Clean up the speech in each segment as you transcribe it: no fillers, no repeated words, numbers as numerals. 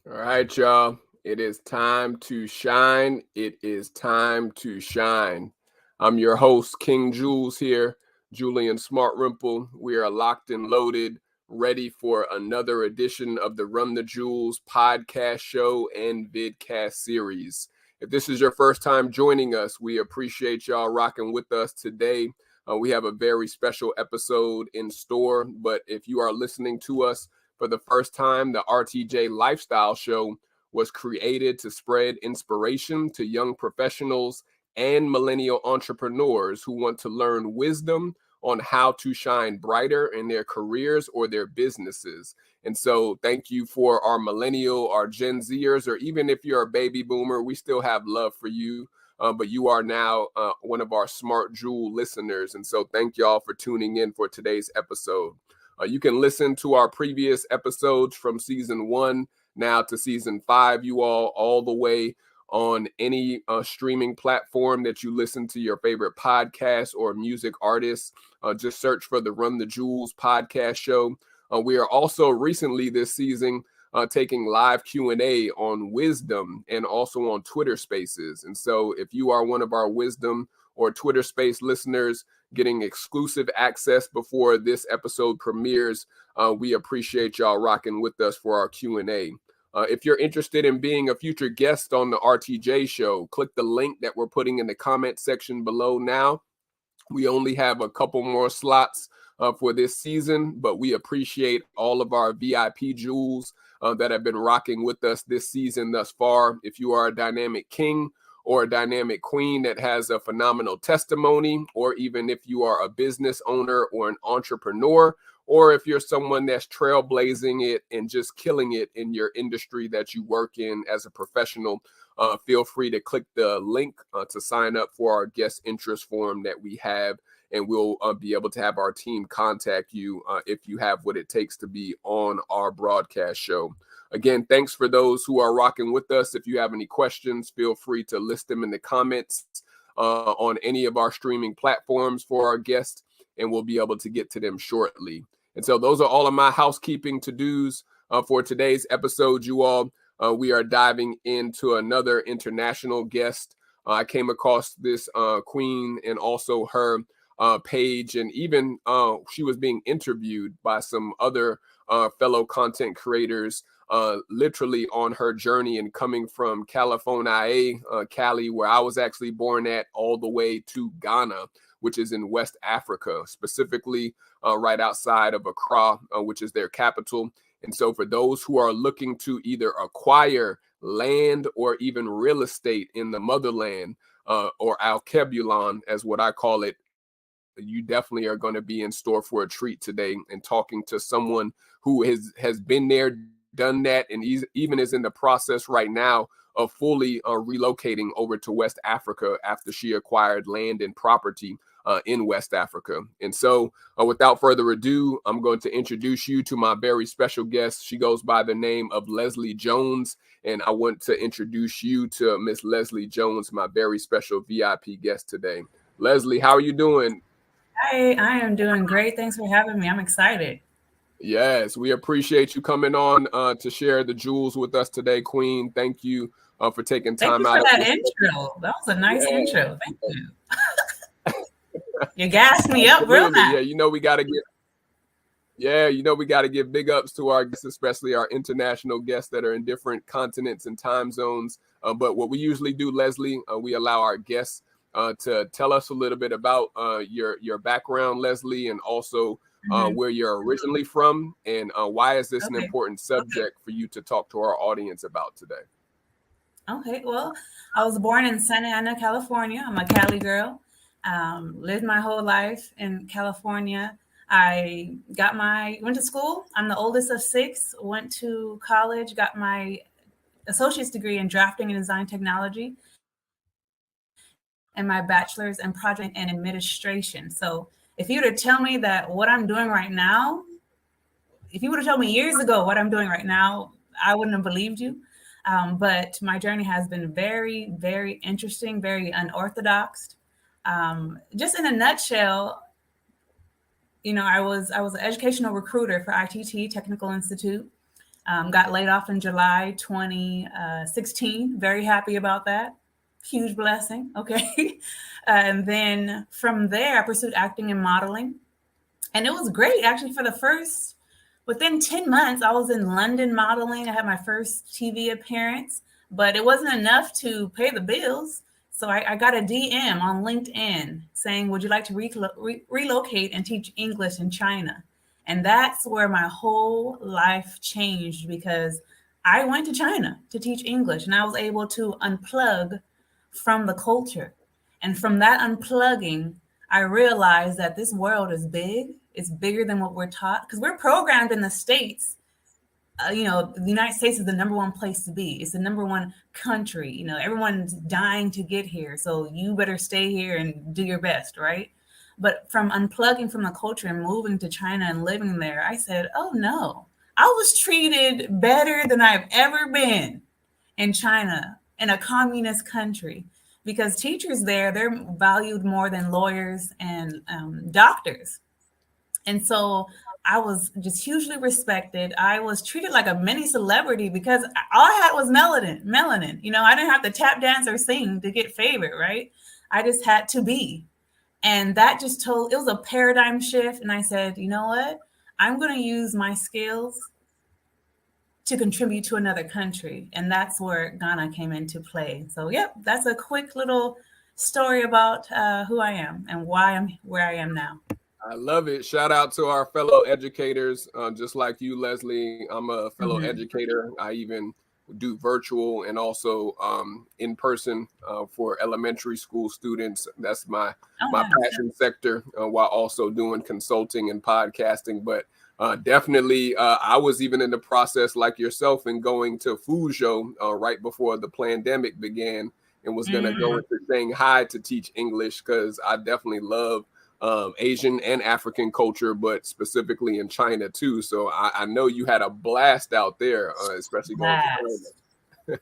All right, y'all. It is time to shine. It is time to shine. I'm your host, King Jewelz here, Julian Smartrimple. We are locked and loaded, ready for another edition of the Run the Jewels podcast show and vidcast series. If this is your first time joining us, we appreciate y'all rocking with us today. We have a very special episode in store, but if you are listening to us for the first time, the RTJ Lifestyle Show was created to spread inspiration to young professionals and millennial entrepreneurs who want to learn wisdom on how to shine brighter in their careers or their businesses. And so thank you for our millennial, our Gen Zers, or even if you're a baby boomer, we still have love for you. But you are now one of our Smart Jewel listeners. And so thank y'all for tuning in for today's episode. You can listen to our previous episodes from season 1 now to season 5, you all the way on any streaming platform that you listen to your favorite podcasts or music artists. Just search for the Run the Jewels podcast show. We are also recently this season taking live Q&A on Wisdom and also on Twitter Spaces. And so if you are one of our Wisdom or Twitter Space listeners, getting exclusive access before this episode premieres, we appreciate y'all rocking with us for our Q&A. If you're interested in being a future guest on the RTJ show, click the link that we're putting in the comment section below now. We only have a couple more slots for this season, but we appreciate all of our VIP jewels that have been rocking with us this season thus far. If you are a dynamic king or a dynamic queen that has a phenomenal testimony, or even if you are a business owner or an entrepreneur, or if you're someone that's trailblazing it and just killing it in your industry that you work in as a professional, feel free to click the link to sign up for our guest interest form that we have, and we'll be able to have our team contact you if you have what it takes to be on our broadcast show. Again, thanks for those who are rocking with us. If you have any questions, feel free to list them in the comments on any of our streaming platforms for our guests, and we'll be able to get to them shortly. And so those are all of my housekeeping to-dos for today's episode, you all. We are diving into another international guest. I came across this queen and also her page, and even she was being interviewed by some other fellow content creators literally on her journey and coming from California, Cali, where I was actually born at, all the way to Ghana, which is in West Africa, specifically right outside of Accra, which is their capital. And so for those who are looking to either acquire land or even real estate in the motherland, or Alkebulan, as what I call it, you definitely are going to be in store for a treat today, and talking to someone who has been there, done that, and even is in the process right now of fully relocating over to West Africa after she acquired land and property in West Africa. And so without further ado, I'm going to introduce you to my very special guest. She goes by the name of Leslie Jones, and I want to introduce you to Miss Leslie Jones, my very special VIP guest today. Leslie, how are you doing? Hi, I am doing great. Thanks for having me. I'm excited. Yes, we appreciate you coming on to share the jewels with us today, Queen. Thank you for taking Thank time you for out of that this. intro. That was a nice Yeah, intro. Thank you. You gassed me up real absolutely. nice. Yeah, we got to give big ups to our guests, especially our international guests that are in different continents and time zones. But what we usually do, Leslie, we allow our guests to tell us a little bit about your background, Leslie, and also where you're originally from, and why is this an Okay. important subject for you to talk to our audience about today? Okay. Well, I was born in Santa Ana, California. I'm a Cali girl. Lived my whole life in California. I went to school. I'm the oldest of 6. Went to college, got my associate's degree in drafting and design technology, and my bachelor's in project and administration. So if you were to tell me that what I'm doing right now, if you would have told me years ago what I'm doing right now, I wouldn't have believed you. But my journey has been very, very interesting, very unorthodox. Just in a nutshell, I was an educational recruiter for ITT Technical Institute. Got laid off in July 2016. Very happy about that. Huge blessing. Okay. And then from there, I pursued acting and modeling. And it was great. Actually, within 10 months, I was in London modeling. I had my first TV appearance, but it wasn't enough to pay the bills. So I got a DM on LinkedIn saying, would you like to relocate and teach English in China? And that's where my whole life changed, because I went to China to teach English and I was able to unplug from the culture. And from that unplugging, I realized that this world is big. It's bigger than what we're taught, because we're programmed in the States. The United States is the number one place to be. It's the number one country. Everyone's dying to get here. So you better stay here and do your best, right? But from unplugging from the culture and moving to China and living there, I said, oh no, I was treated better than I've ever been in China, in a communist country, because teachers there, they're valued more than lawyers and doctors. And so I was just hugely respected. I was treated like a mini celebrity because all I had was melanin. I didn't have to tap dance or sing to get favored, right? I just had to be. And that it was a paradigm shift. And I said, you know what? I'm going to use my skills to contribute to another country. And that's where Ghana came into play. So, yep, that's a quick little story about who I am and why I'm where I am now. I love it. Shout out to our fellow educators. Just like you, Leslie, I'm a fellow educator. I even do virtual and also in person for elementary school students. That's my passion sector, while also doing consulting and podcasting. But definitely, I was even in the process like yourself and going to Fuzhou right before the pandemic began, and was going to go into Shanghai to teach English, because I definitely love Asian and African culture, but specifically in China too. So I know you had a blast out there, especially going to China.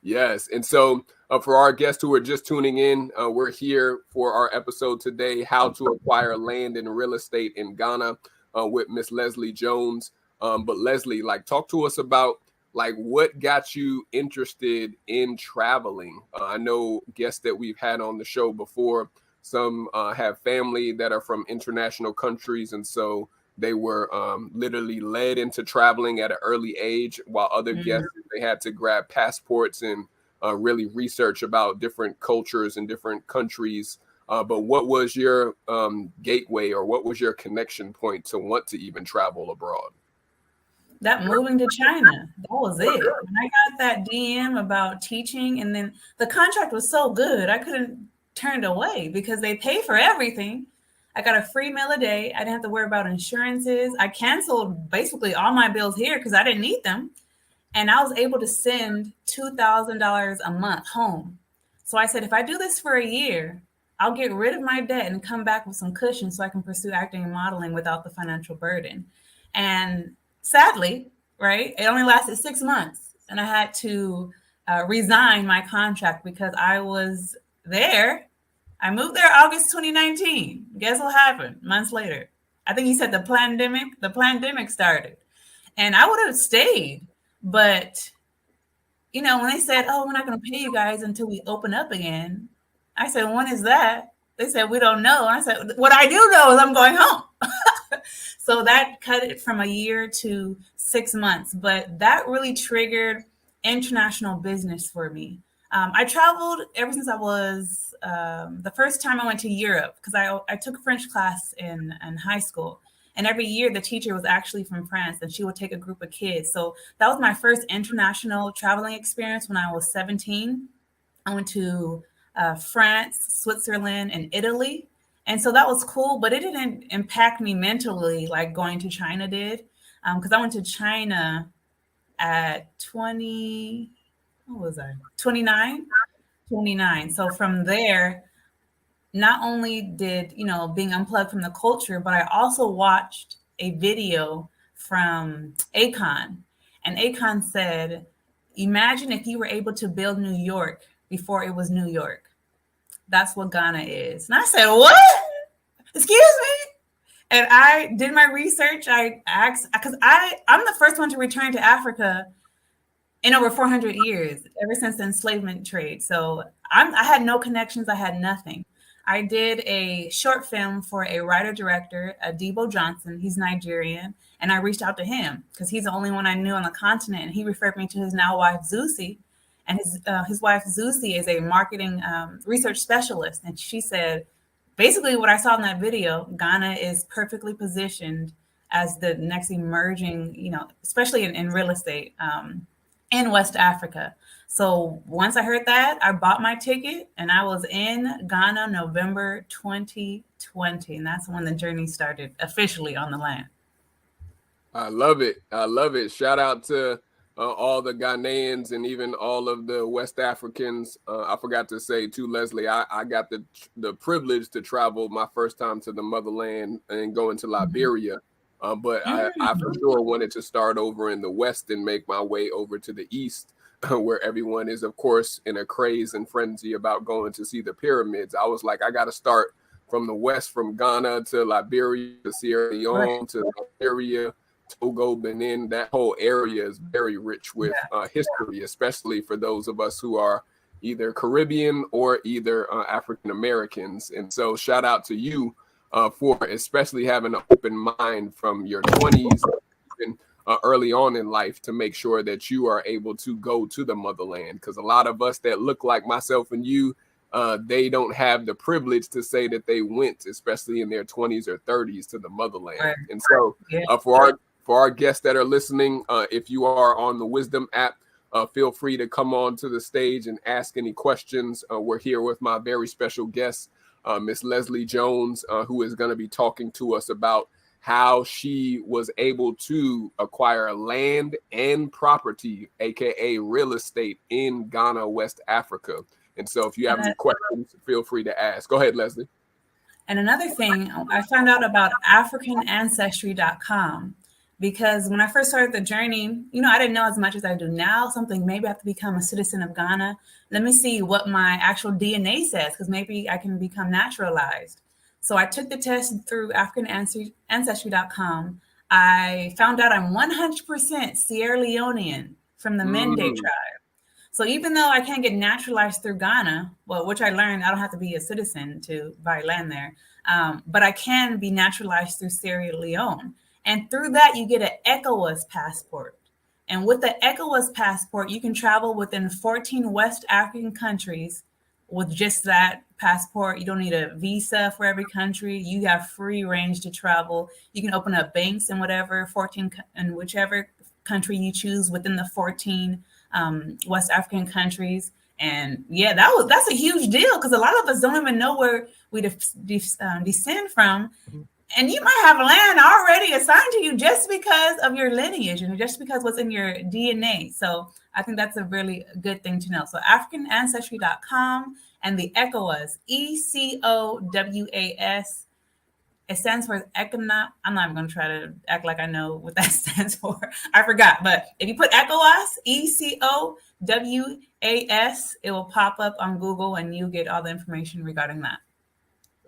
Yes. And so for our guests who are just tuning in, we're here for our episode today, How to Acquire Land and Real Estate in Ghana, with Miss Leslie Jones. But Leslie, talk to us about what got you interested in traveling. I know guests that we've had on the show before, some have family that are from international countries, and so they were literally led into traveling at an early age, while other guests, they had to grab passports and really research about different cultures and different countries. But what was your gateway, or what was your connection point to want to even travel abroad? That moving to China, that was it. When I got that DM about teaching, and then the contract was so good, I couldn't turn it away because they pay for everything. I got a free meal a day. I didn't have to worry about insurances. I canceled basically all my bills here because I didn't need them. And I was able to send $2,000 a month home. So I said, if I do this for a year, I'll get rid of my debt and come back with some cushion so I can pursue acting and modeling without the financial burden. And sadly, right, it only lasted 6 months. And I had to resign my contract because I was there. I moved there August 2019. Guess what happened months later? I think he said the pandemic started. And I would have stayed. But, when they said, oh, we're not going to pay you guys until we open up again, I said, when is that? They said, we don't know. And I said, what I do know is I'm going home. So that cut it from a year to 6 months. But that really triggered international business for me. I traveled ever since I was the first time I went to Europe, because I took a French class in high school. And every year the teacher was actually from France, and she would take a group of kids. So that was my first international traveling experience when I was 17. I went to France, Switzerland, and Italy. And so that was cool, but it didn't impact me mentally like going to China did. Because I went to China at 29. So from there, not only did, being unplugged from the culture, but I also watched a video from Akon. And Akon said, imagine if you were able to build New York before it was New York. That's what Ghana is. And I said, what? Excuse me? And I did my research. I asked, because I'm the first one to return to Africa in over 400 years, ever since the enslavement trade. So I had no connections. I had nothing. I did a short film for a writer-director, Adibo Johnson. He's Nigerian. And I reached out to him because he's the only one I knew on the continent. And he referred me to his now wife, Zusi. And his wife, Zusi, is a marketing research specialist. And she said, basically what I saw in that video, Ghana is perfectly positioned as the next emerging, especially in real estate in West Africa. So once I heard that, I bought my ticket and I was in Ghana November 2020. And that's when the journey started officially on the land. I love it. I love it. Shout out to all the Ghanaians and even all of the West Africans. I forgot to say too, Leslie, I got the privilege to travel my first time to the motherland and going to Liberia. But I for sure wanted to start over in the West and make my way over to the East, where everyone is, of course, in a craze and frenzy about going to see the pyramids. I was like, I got to start from the West, from Ghana to Liberia to Sierra Leone to Nigeria, Togo, Benin. That whole area is very rich with history, especially for those of us who are either Caribbean or either African Americans. And so shout out to you for especially having an open mind from your 20s and early on in life to make sure that you are able to go to the motherland. Because a lot of us that look like myself and you, they don't have the privilege to say that they went, especially in their 20s or 30s, to the motherland. Right. And so for our guests that are listening, if you are on the Wisdom app, feel free to come on to the stage and ask any questions. We're here with my very special guest, Miss Leslie Jones, who is going to be talking to us about how she was able to acquire land and property, aka real estate, in Ghana, West Africa. And so if you have any questions, feel free to ask. Go ahead, Leslie. And another thing, I found out about AfricanAncestry.com. Because when I first started the journey, I didn't know as much as I do now. Something, maybe I have to become a citizen of Ghana. Let me see what my actual DNA says, because maybe I can become naturalized. So I took the test through AfricanAncestry.com. I found out I'm 100% Sierra Leonean from the Mende tribe. So even though I can't get naturalized through Ghana, which I learned I don't have to be a citizen to buy land there, but I can be naturalized through Sierra Leone. And through that, you get an ECOWAS passport. And with the ECOWAS passport, you can travel within 14 West African countries with just that passport. You don't need a visa for every country. You have free range to travel. You can open up banks in whichever country you choose within the 14 West African countries. And that's a huge deal, because a lot of us don't even know where we descend from. And you might have land already assigned to you just because of your lineage and just because what's in your DNA. So I think that's a really good thing to know. So AfricanAncestry.com and the ECOWAS, ECOWAS. It stands for economic. I'm not even going to try to act like I know what that stands for. I forgot. But if you put ECOWAS, ECOWAS, it will pop up on Google and you get all the information regarding that.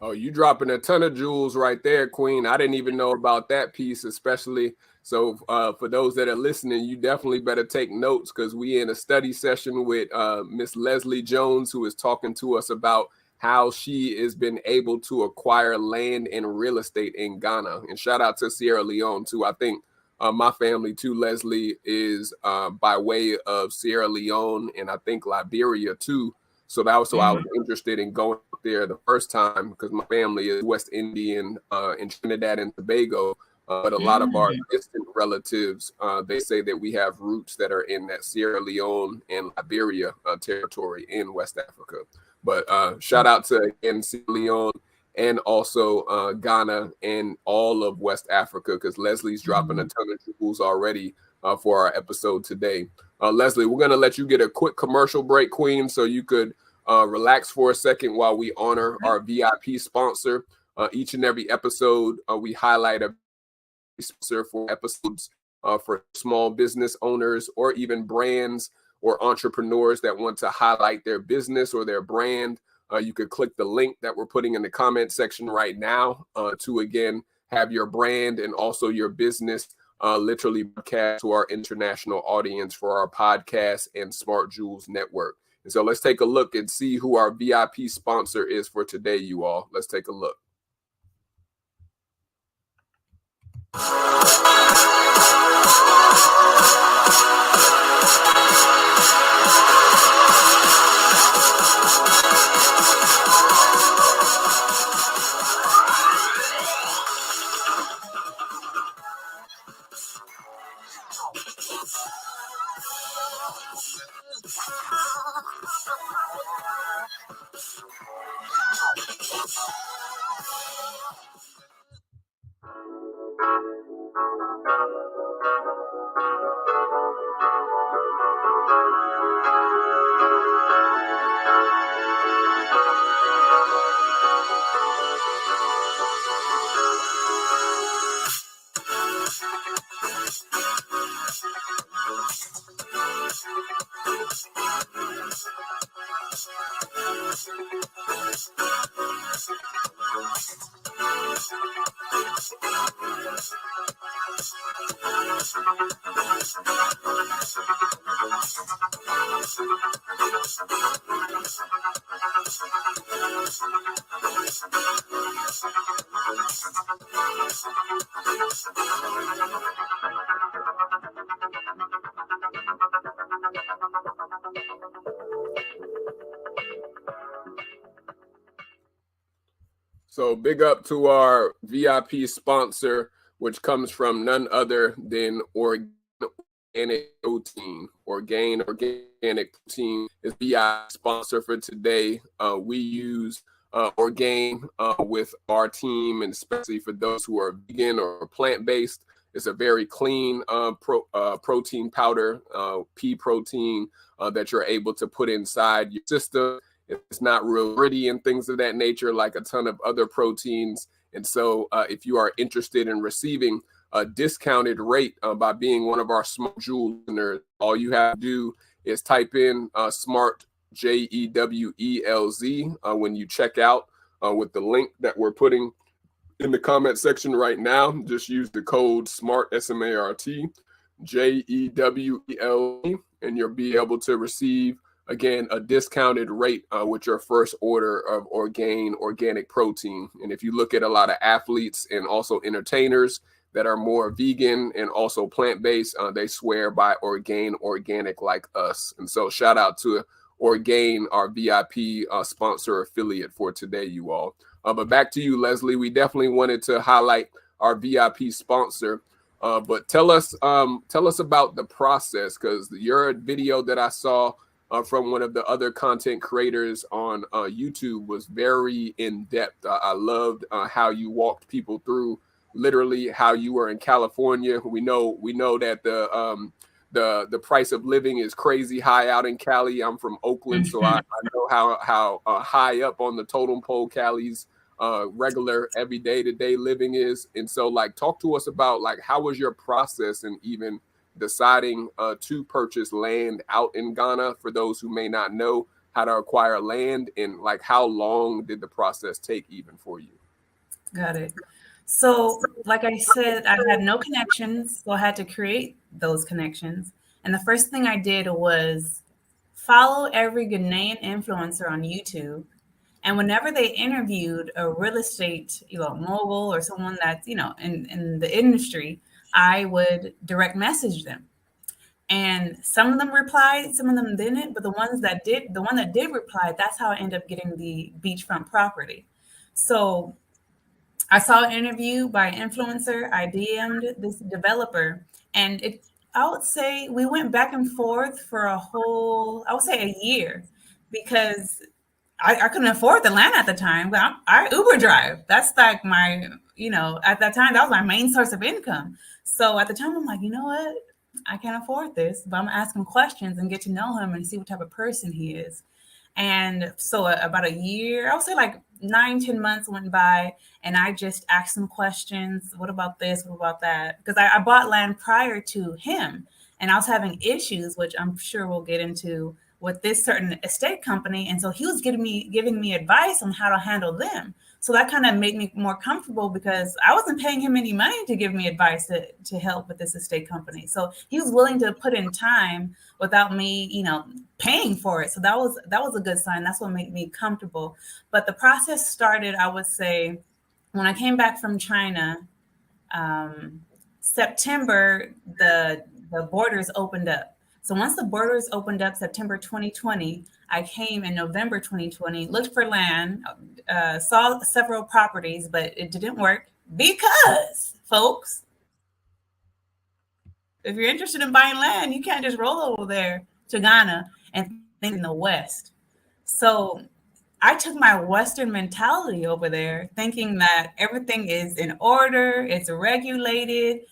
Oh, you dropping a ton of jewels right there, Queen. I didn't even know about that piece, especially. So for those that are listening, you definitely better take notes, because we in a study session with Miss Leslie Jones, who is talking to us about how she has been able to acquire land and real estate in Ghana. And shout out to Sierra Leone, too. I think my family, too, Leslie, is by way of Sierra Leone and I think Liberia, too. So that was I was interested in going up there the first time, because my family is West Indian in Trinidad and Tobago. But a lot of our distant relatives, they say that we have roots that are in that Sierra Leone and Liberia territory in West Africa. But shout out to, again, Sierra Leone and also Ghana and all of West Africa, because Leslie's dropping a ton of jewels already for our episode today. Leslie, we're going to let you get a quick commercial break, Queen, so you could relax for a second while we honor our VIP sponsor. Each and every episode, we highlight a sponsor for episodes for small business owners or even brands or entrepreneurs that want to highlight their business or their brand. You could click the link that we're putting in the comment section right now to, again, have your brand and also your business literally broadcast to our international audience for our podcast and Smart Jewelz network. And so let's take a look and see who our VIP sponsor is for today, you all. Let's take a look. So big up to our VIP sponsor, which comes from none other than Orgain Organic Protein. Orgain Organic Protein is the sponsor for today. We use Orgain with our team, and especially for those who are vegan or plant-based. It's a very clean protein powder, pea protein that you're able to put inside your system. It's not real gritty and things of that nature like a ton of other proteins. And so if you are interested in receiving a discounted rate by being one of our Smart Jewelz listeners, all you have to do is type in SMART, JEWELZ, when you check out with the link that we're putting in the comment section right now. Just use the code SMART, S-M-A-R-T, JEWELZ, and you'll be able to receive, again, a discounted rate with your first order of Orgain Organic Protein. And if you look at a lot of athletes and also entertainers that are more vegan and also plant-based, they swear by Orgain Organic like us. And so shout out to Orgain, our VIP sponsor affiliate for today, you all. But back to you, Leslie. We definitely wanted to highlight our VIP sponsor. But tell us about the process, because your video that I saw from one of the other content creators on YouTube was very in-depth. I loved how you walked people through literally how you were in California. We know that the price of living is crazy high out in Cali. I'm from Oakland, so I know how high up on the totem pole Cali's regular everyday to day living is. And so, like, talk to us about, like, how was your process in even deciding to purchase land out in Ghana, for those who may not know how to acquire land, and like how long did the process take even for you? Got it. So, like I said, I had no connections, so I had to create those connections. And the first thing I did was follow every Ghanaian influencer on YouTube. And whenever they interviewed a real estate, mogul or someone that's, in the industry, I would direct message them. And some of them replied, some of them didn't. But the one that did reply, that's how I ended up getting the beachfront property. So I saw an interview by an influencer. I DM'd this developer, and I would say we went back and forth for a year, because I couldn't afford the land at the time. But I Uber drive. That's like my, at that time, that was my main source of income. So at the time, I'm like, you know what? I can't afford this, but I'm gonna ask him questions and get to know him and see what type of person he is. And so about a year, I would say like 9-10 months went by, and I just asked him questions. What about this? What about that? Because I bought land prior to him, and I was having issues, which I'm sure we'll get into, with this certain estate company. And so he was giving me advice on how to handle them. So that kind of made me more comfortable because I wasn't paying him any money to give me advice to help with this estate company. So he was willing to put in time without me, paying for it. So that was a good sign. That's what made me comfortable. But the process started, I would say, when I came back from China, September, the borders opened up. So once the borders opened up, September 2020, I came in November 2020, looked for land, saw several properties, but it didn't work because, folks, if you're interested in buying land, you can't just roll over there to Ghana and think in the West. So I took my Western mentality over there, thinking that everything is in order, it's regulated.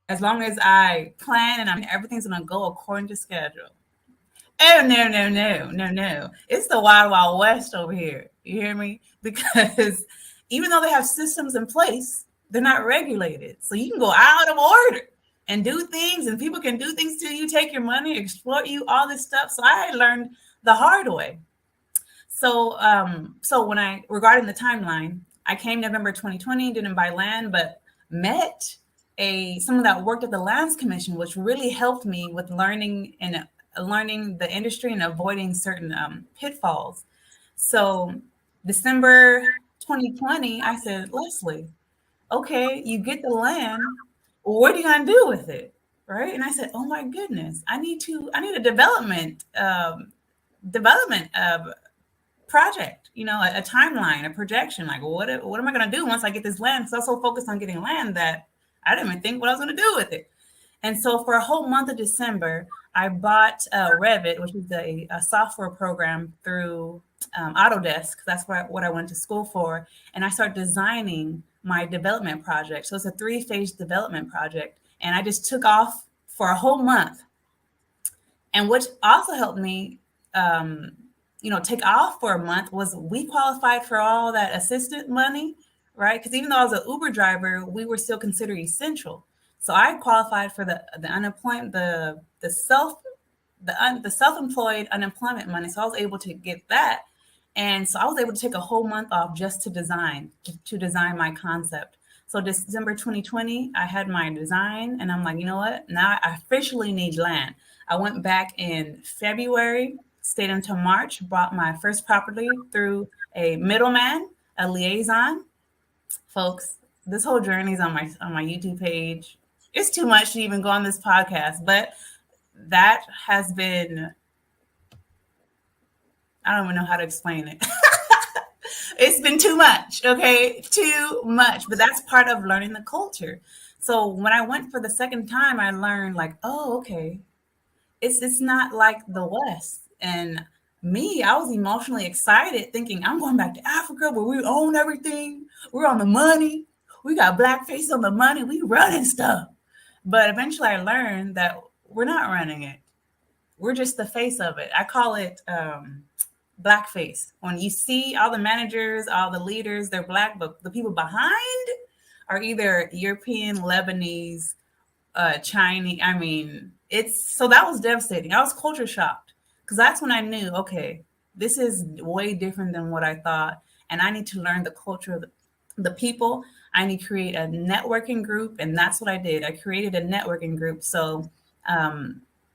As long as I plan and everything's going to go according to schedule. Oh, no. It's the wild, wild west over here. You hear me? Because even though they have systems in place, they're not regulated. So you can go out of order and do things, and people can do things to you, take your money, exploit you, all this stuff. So I learned the hard way. So regarding the timeline, I came November 2020, didn't buy land, but met someone that worked at the Lands Commission, which really helped me with learning the industry and avoiding certain pitfalls. So December 2020, I said, Leslie, okay, you get the land. What are you gonna do with it, right? And I said, oh my goodness, I need a development project, a timeline, a projection. Like, what am I gonna do once I get this land? Because I was so focused on getting land that I didn't even think what I was gonna do with it. And so for a whole month of December, I bought Revit, which is a software program through Autodesk. That's what I went to school for. And I started designing my development project. So it's a 3-phase development project. And I just took off for a whole month. And what also helped me, take off for a month was we qualified for all that assistant money, right? Because even though I was an Uber driver, we were still considered essential. So I qualified for the unemployment, the self-employed unemployment money. So I was able to get that. And so I was able to take a whole month off just to design my concept. So December 2020, I had my design and I'm like, you know what? Now I officially need land. I went back in February, stayed until March, bought my first property through a middleman, a liaison. Folks, this whole journey is on my YouTube page. It's too much to even go on this podcast, but that has been, I don't even know how to explain it. It's been too much, okay? Too much, but that's part of learning the culture. So when I went for the second time, I learned like, oh, okay, it's not like the West. And me, I was emotionally excited thinking I'm going back to Africa where we own everything. We're on the money. We got blackface on the money. We running stuff. But eventually I learned that we're not running it. We're just the face of it. I call it blackface. When you see all the managers, all the leaders, they're black, but the people behind are either European, Lebanese, Chinese. I mean, so that was devastating. I was culture shocked because that's when I knew, okay, this is way different than what I thought. And I need to learn the culture of the people. I need to create a networking group. And that's what I did. I created a networking group. So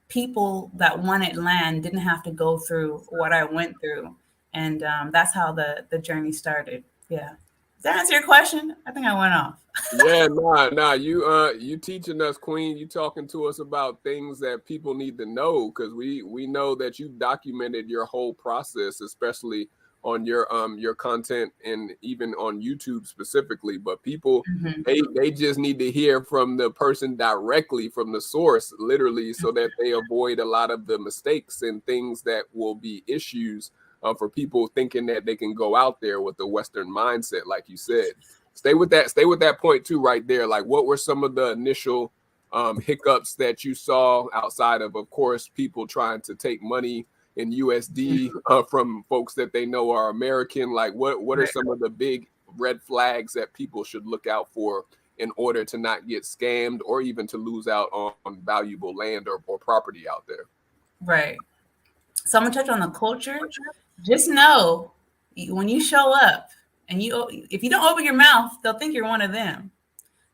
people that wanted land didn't have to go through what I went through. And that's how the journey started. Yeah. Does that answer your question? I think I went off. Yeah, nah. You teaching us, Queen. You talking to us about things that people need to know, because we know that you documented your whole process, especially on your content and even on YouTube specifically. But people, they just need to hear from the person directly from the source, literally, so that they avoid a lot of the mistakes and things that will be issues for people thinking that they can go out there with the Western mindset, like you said. Stay with that point too, right there. Like, what were some of the initial hiccups that you saw outside of course, people trying to take money in USD from folks that they know are American? Like, what are some of the big red flags that people should look out for in order to not get scammed or even to lose out on valuable land or property out there? Right. So I'm gonna touch on the culture. Just know When you show up and if you don't open your mouth, they'll think you're one of them.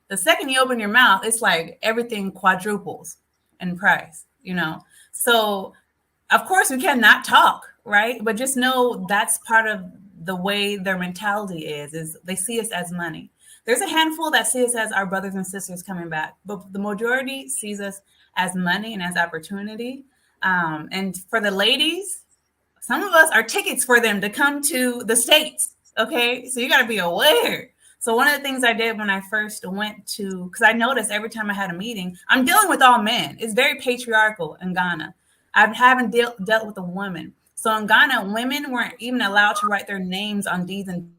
The second you open your mouth, it's like everything quadruples in price, So of course we cannot talk, right? But just know that's part of the way their mentality is they see us as money. There's a handful that see us as our brothers and sisters coming back, but the majority sees us as money and as opportunity. And for the ladies, some of us are tickets for them to come to the States. Okay. So you got to be aware. So one of the things I did when I first went to, because I noticed every time I had a meeting, I'm dealing with all men. It's very patriarchal in Ghana. I haven't dealt with a woman. So in Ghana, women weren't even allowed to write their names on deeds and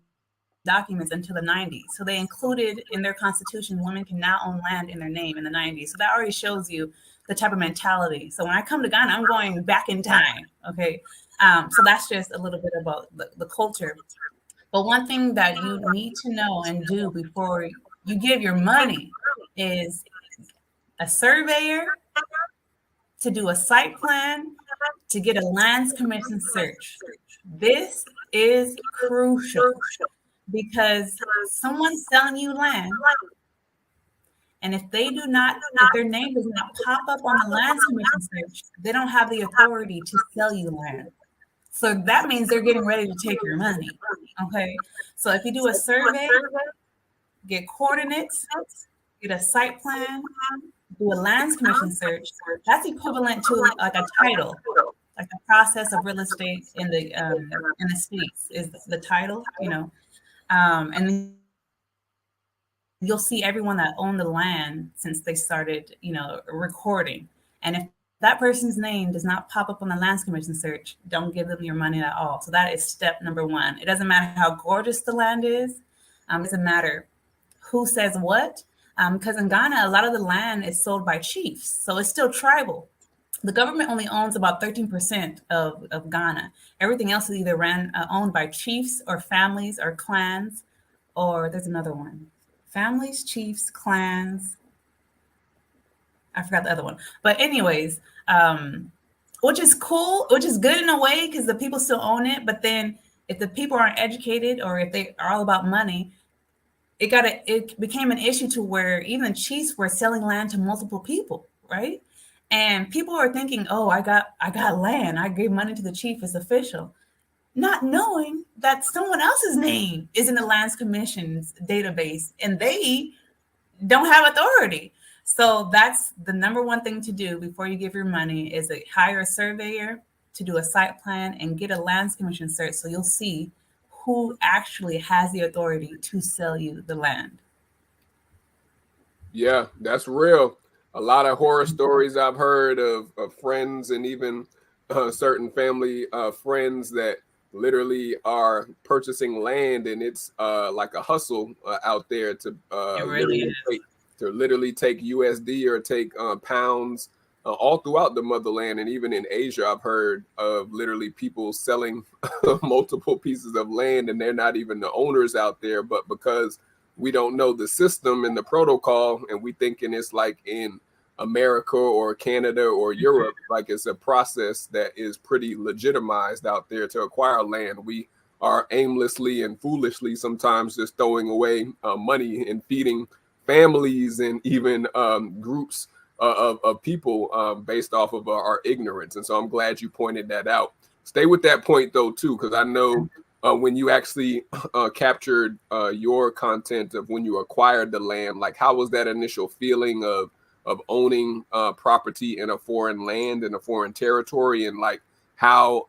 documents until the 90s. So they included in their constitution, women can now own land in their name in the 90s. So that already shows you the type of mentality. So when I come to Ghana, I'm going back in time. Okay. So that's just a little bit about the culture. But one thing that you need to know and do before you give your money is a surveyor, to do a site plan, to get a lands commission search. This is crucial because someone's selling you land, and if their name does not pop up on the lands commission search, they don't have the authority to sell you land. So that means they're getting ready to take your money. Okay. So if you do a survey, get coordinates, get a site plan, do a lands commission search, that's equivalent to like a title, like the process of real estate in the States is the title, and you'll see everyone that owned the land since they started, recording. And if that person's name does not pop up on the lands commission search, don't give them your money at all. So that is step number one. It doesn't matter how gorgeous the land is. It doesn't matter who says what. Because in Ghana, a lot of the land is sold by chiefs. So it's still tribal. The government only owns about 13% of Ghana. Everything else is either owned by chiefs or families or clans, or there's another one. Families, chiefs, clans. I forgot the other one. But anyways, which is cool, which is good in a way because the people still own it. But then if the people aren't educated or if they are all about money, it became an issue to where even chiefs were selling land to multiple people, right? And people are thinking, oh, I got land. I gave money to the chief, it's official. Not knowing that someone else's name is in the lands commission's database and they don't have authority. So that's the number one thing to do before you give your money is hire a surveyor to do a site plan and get a lands commission search. So you'll see who actually has the authority to sell you the land. Yeah, that's real. A lot of horror stories I've heard of friends and even certain family friends that literally are purchasing land, and it's like a hustle out there to literally take USD or take pounds all throughout the motherland. And even in Asia, I've heard of literally people selling multiple pieces of land and they're not even the owners out there, but because we don't know the system and the protocol and we thinking it's like in America or Canada or Europe, like it's a process that is pretty legitimized out there to acquire land. We are aimlessly and foolishly sometimes just throwing away money and feeding families and even groups of people based off of our ignorance. And so I'm glad you pointed that out. Stay with that point though too, because I know when you actually captured your content of when you acquired the land, like how was that initial feeling of owning property in a foreign land, in a foreign territory? And like, how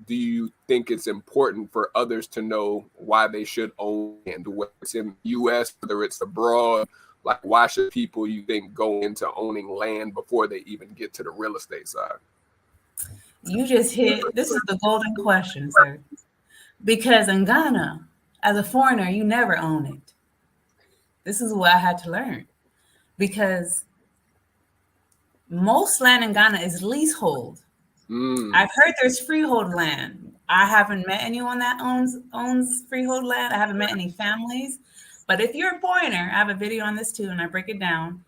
do you think it's important for others to know why they should own land, whether it's in the US, whether it's abroad? Like, why should people, you think, go into owning land before they even get to the real estate side? You just this is the golden question, sir. Because in Ghana, as a foreigner, you never own it. This is what I had to learn. Because most land in Ghana is leasehold. I've heard there's freehold land. I haven't met anyone that owns freehold land. I haven't met any families. But if you're a foreigner, I have a video on this too, and I break it down.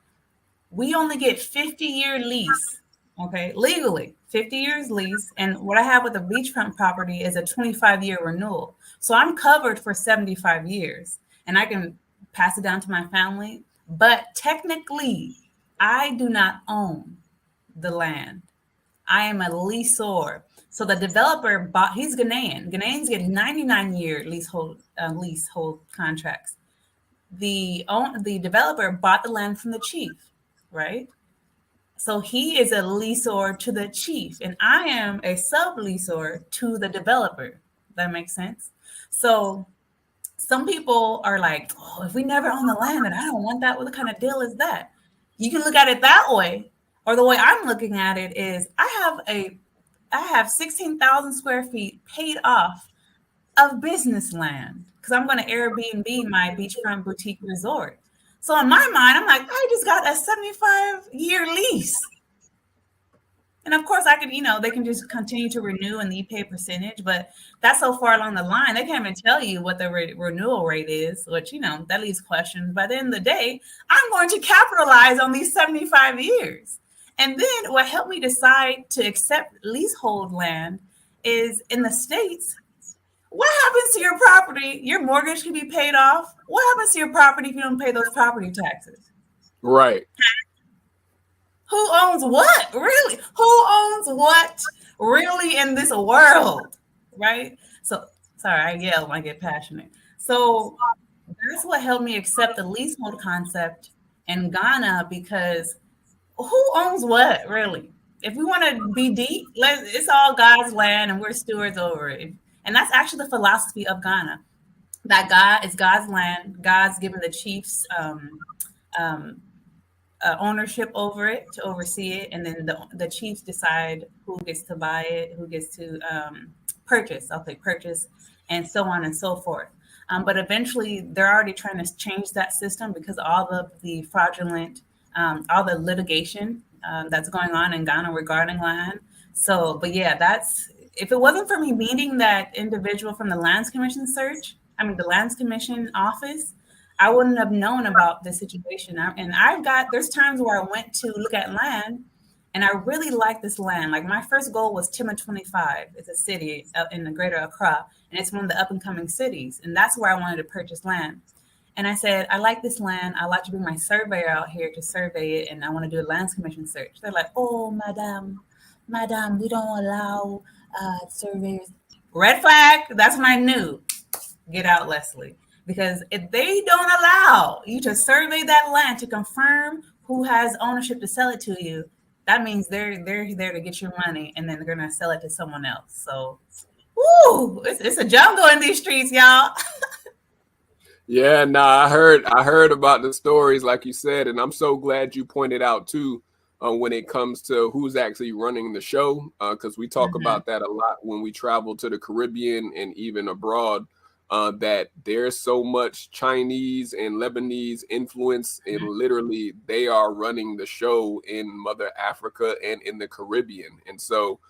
We only get 50-year lease Okay, legally, 50 years lease. And what I have with the beachfront property is a 25-year renewal. So I'm covered for 75 years and I can pass it down to my family. But technically, I do not own the land. I am a leaseor. So the developer bought, he's Ghanaian. Ghanaians get 99-year leasehold contracts. The developer bought the land from the chief, right? So he is a leaseor to the chief, and I am a subleaseor to the developer. That makes sense. So some people are like, oh, if we never own the land, then I don't want that. What kind of deal is that? You can look at it that way, or the way I'm looking at it is I have 16,000 square feet paid off of business land because I'm going to Airbnb my beachfront boutique resort. So in my mind, I'm like, I just got a 75-year lease. And of course, I can, they can just continue to renew and you pay a percentage, but that's so far along the line, they can't even tell you what the renewal rate is, which, that leaves questions. By the end of the day, I'm going to capitalize on these 75 years. And then what helped me decide to accept leasehold land is in the States, what happens to your property? Your mortgage can be paid off. What happens to your property if you don't pay those property taxes? Right. Who owns what? Really? Who owns what really in this world? Right? So, sorry, I yell when I get passionate. So that's what helped me accept the leasehold concept in Ghana, because who owns what really? If we want to be deep, it's all God's land and we're stewards over it. And that's actually the philosophy of Ghana, that God is God's land. God's given the chiefs ownership over it to oversee it. And then the chiefs decide who gets to buy it, who gets to purchase, and so on and so forth. But eventually they're already trying to change that system because all of the fraudulent, all the litigation that's going on in Ghana regarding land. So, but yeah, if it wasn't for me meeting that individual from the Lands Commission the Lands Commission office, I wouldn't have known about this situation. There's times where I went to look at land and I really like this land. Like my first goal was Timma 25. It's a city in the greater Accra, and it's one of the up and coming cities. And that's where I wanted to purchase land. And I said, I like this land. I like to bring my surveyor out here to survey it. And I want to do a Lands Commission search. They're like, oh, madam, we don't allow surveyors. Red flag. That's when I knew. Get out, Leslie. Because if they don't allow you to survey that land to confirm who has ownership to sell it to you, that means they're there to get your money, and then they're gonna sell it to someone else. So, it's a jungle in these streets, y'all. Yeah, I heard about the stories, like you said, and I'm so glad you pointed out too, when it comes to who's actually running the show, because we talk about that a lot when we travel to the Caribbean and even abroad. That there's so much Chinese and Lebanese influence, and literally they are running the show in Mother Africa and in the Caribbean. And so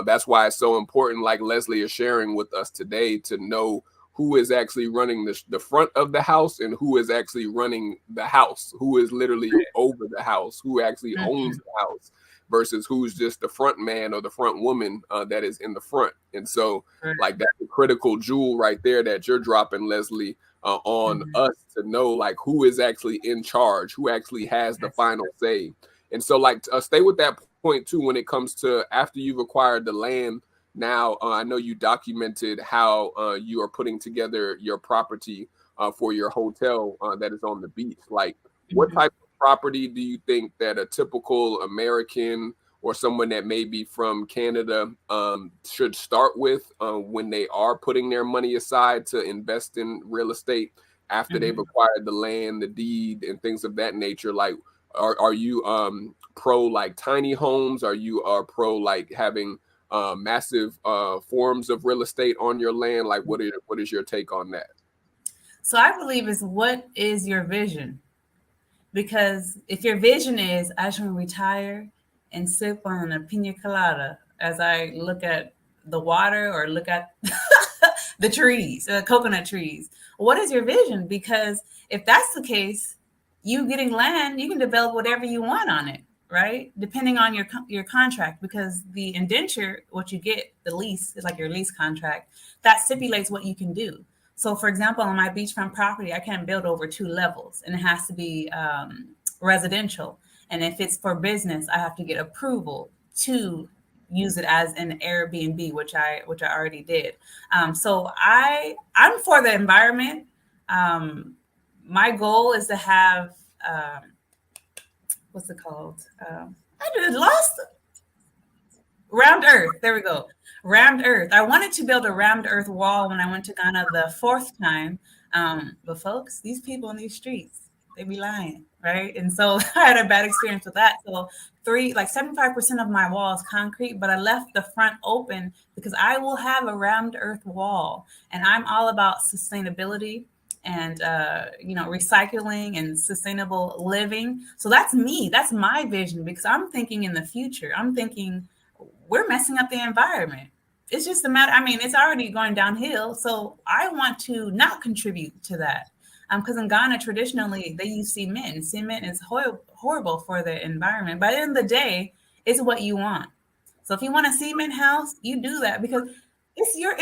that's why it's so important, like Leslie is sharing with us today, to know who is actually running the front of the house and who is actually running the house, who is literally over the house, who actually owns the house, versus who's just the front man or the front woman that is in the front. And so like that's a critical jewel right there that you're dropping, Leslie, on us to know like who is actually in charge, who actually has the final say. And so like stay with that point too when it comes to after you've acquired the land. Now, I know you documented how you are putting together your property for your hotel that is on the beach. Like what type of property do you think that a typical American or someone that may be from Canada should start with when they are putting their money aside to invest in real estate after they've acquired the land, the deed, and things of that nature? Like, are you pro like tiny homes? Are you pro like having massive forms of real estate on your land? Like, what is your take on that? So I believe it's what is your vision? Because if your vision is, I just want to retire and sip on a pina colada as I look at the water or look at the trees, coconut trees, what is your vision? Because if that's the case, you getting land, you can develop whatever you want on it, right? Depending on your contract, because the indenture, what you get, the lease is like your lease contract that stipulates what you can do. So, for example, on my beachfront property, I can't build over 2 levels, and it has to be residential. And if it's for business, I have to get approval to use it as an Airbnb, which I already did. So I'm for the environment. My goal is to have what's it called? I just lost rammed earth. There we go. Rammed earth. I wanted to build a rammed earth wall when I went to Ghana the 4th time. But folks, these people in these streets, they be lying, right? And so I had a bad experience with that. So 75% of my wall is concrete, but I left the front open because I will have a rammed earth wall. And I'm all about sustainability and recycling and sustainable living. So that's me. That's my vision, because I'm thinking in the future. I'm thinking we're messing up the environment. It's just a matter. I mean, it's already going downhill. So I want to not contribute to that. Because in Ghana, traditionally, they use cement. Cement is horrible for the environment. But at the end of the day, it's what you want. So if you want a cement house, you do that because it's your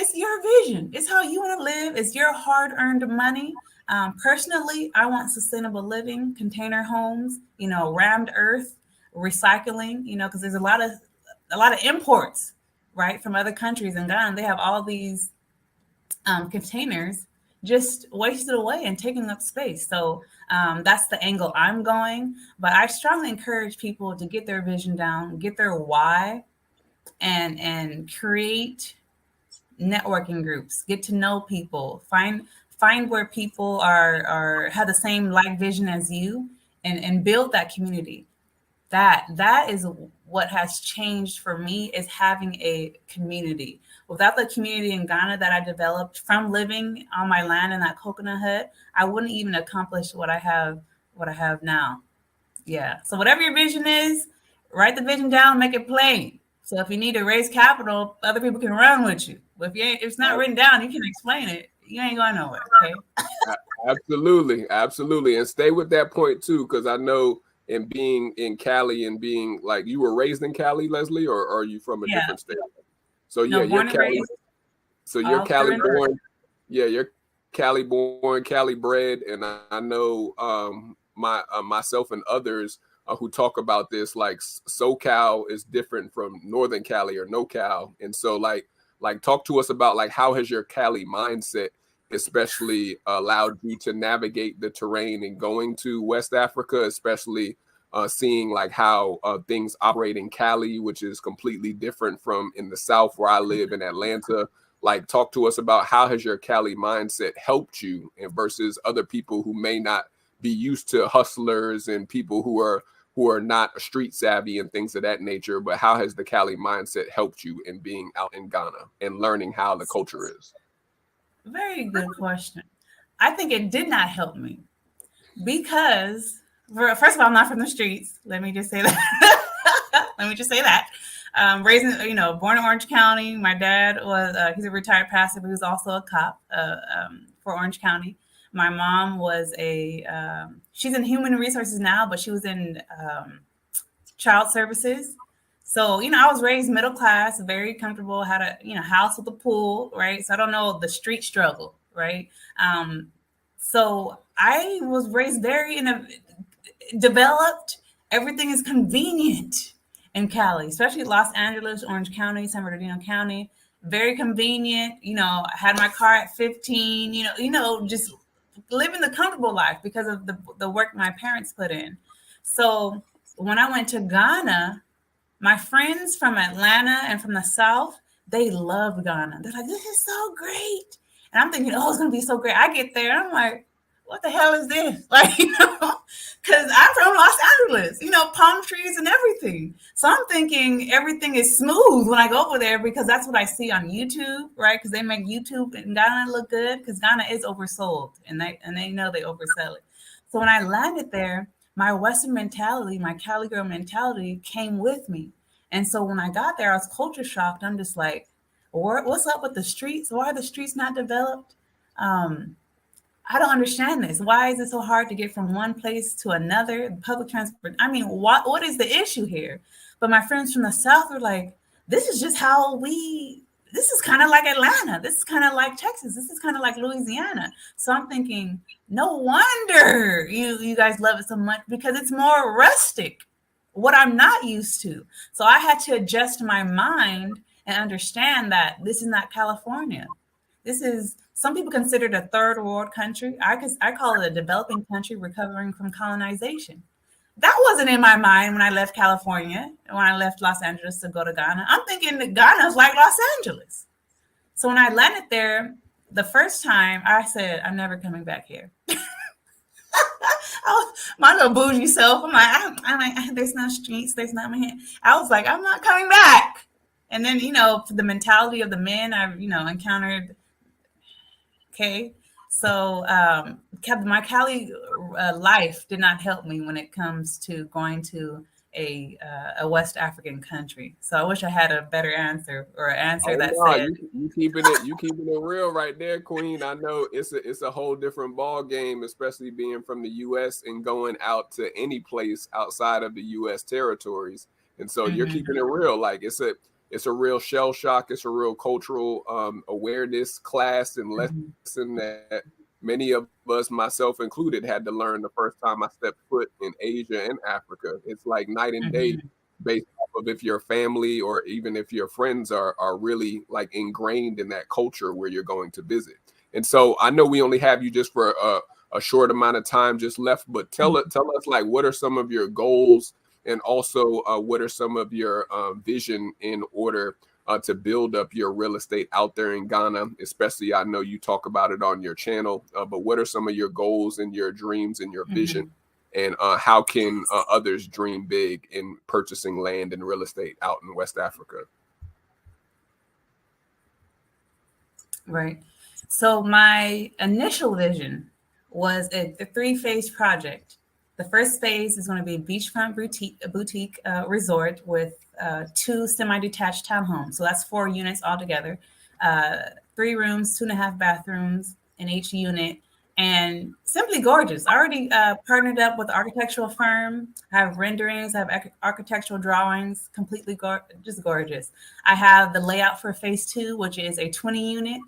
vision. It's how you want to live. It's your hard-earned money. Personally, I want sustainable living, container homes, rammed earth, recycling, because there's a lot of imports, right, from other countries. In Ghana, they have all these containers just wasted away and taking up space. So that's the angle I'm going. But I strongly encourage people to get their vision down, get their why, and create networking groups, get to know people, find where people are have the same vision as you, and build that community. That is what has changed for me, is having a community. Without the community in Ghana that I developed from living on my land in that coconut hut, I wouldn't even accomplish what I have now. Yeah. So whatever your vision is, write the vision down, make it plain. So if you need to raise capital, other people can run with you. But if it's not written down, you can explain it. You ain't going nowhere. Okay. Absolutely. And stay with that point too, because I know in being in Cali and being like, you were raised in Cali, Leslie, or are you from a different state? So you're Cali. So you're Cali born. Yeah, you're Cali born, Cali bred, and I know myself and others who talk about this, like SoCal is different from Northern Cali or NoCal, and so like talk to us about like how has your Cali mindset especially allowed you to navigate the terrain and going to West Africa, especially seeing like how things operate in Cali, which is completely different from in the South where I live in Atlanta. Like, talk to us about how has your Cali mindset helped you, and versus other people who may not be used to hustlers and people who are not street savvy and things of that nature. But how has the Cali mindset helped you in being out in Ghana and learning how the culture is? Very good question. I think it did not help me because, first of all, I'm not from the streets. Let me just say that. Raised in, born in Orange County. My dad was, he's a retired pastor, but he was also a cop for Orange County. My mom was she's in human resources now, but she was in child services. So, I was raised middle class, very comfortable, had a, house with a pool, right? So I don't know the street struggle, right? So I was raised very developed. Everything is convenient in Cali, especially Los Angeles, Orange County, San Bernardino County. Very convenient. I had my car at 15, just living the comfortable life because of the work my parents put in. So when I went to Ghana, my friends from Atlanta and from the South, they loved Ghana. They're like, this is so great. And I'm thinking, it's going to be so great. I get there, and I'm like, what the hell is this? Like, because I'm from Los Angeles, palm trees and everything. So I'm thinking everything is smooth when I go over there because that's what I see on YouTube, right? Because they make YouTube in Ghana look good because Ghana is oversold and they know they oversell it. So when I landed there, my Western mentality, my Cali girl mentality came with me. And so when I got there, I was culture shocked. I'm just like, what's up with the streets? Why are the streets not developed? I don't understand this. Why is it so hard to get from one place to another? Public transport. I mean, what is the issue here? But my friends from the South were like, this is just how this is kind of like Atlanta. This is kind of like Texas. This is kind of like Louisiana. So I'm thinking, no wonder you guys love it so much, because it's more rustic, what I'm not used to. So I had to adjust my mind and understand that this is not California. This is, some people consider it a third world country. I call it a developing country recovering from colonization. That wasn't in my mind when I left California, when I left Los Angeles to go to Ghana. I'm thinking that Ghana is like Los Angeles. So when I landed there, the first time I said, I'm never coming back here. My little bougie self, I'm like, there's no streets, there's not my hand. I was like, I'm not coming back. And then, the mentality of the men I've, encountered. Okay. So my Cali life did not help me when it comes to going to a West African country. So I wish I had a better answer, or an answer that said, you keeping it real right there, Queen. I know it's a whole different ball game, especially being from the U.S. and going out to any place outside of the U.S. territories. And so you're keeping it real. Like it's a real shell shock. It's a real cultural awareness class and lesson that many of us, myself included, had to learn the first time I stepped foot in Asia and Africa. It's like night and day based off of if your family or even if your friends are really like ingrained in that culture where you're going to visit. And so I know we only have you just for a short amount of time just left, but tell us like, what are some of your goals? And also, what are some of your vision in order to build up your real estate out there in Ghana? Especially, I know you talk about it on your channel, but what are some of your goals and your dreams and your vision? And how can others dream big in purchasing land and real estate out in West Africa? Right. So my initial vision was a 3-phase project. The first phase is going to be a beachfront boutique resort with 2 semi-detached townhomes. So that's 4 units altogether, 3 rooms, 2.5 bathrooms in each unit, and simply gorgeous. I already partnered up with an architectural firm. I have renderings, I have architectural drawings, completely just gorgeous. I have the layout for phase 2, which is a 20-unit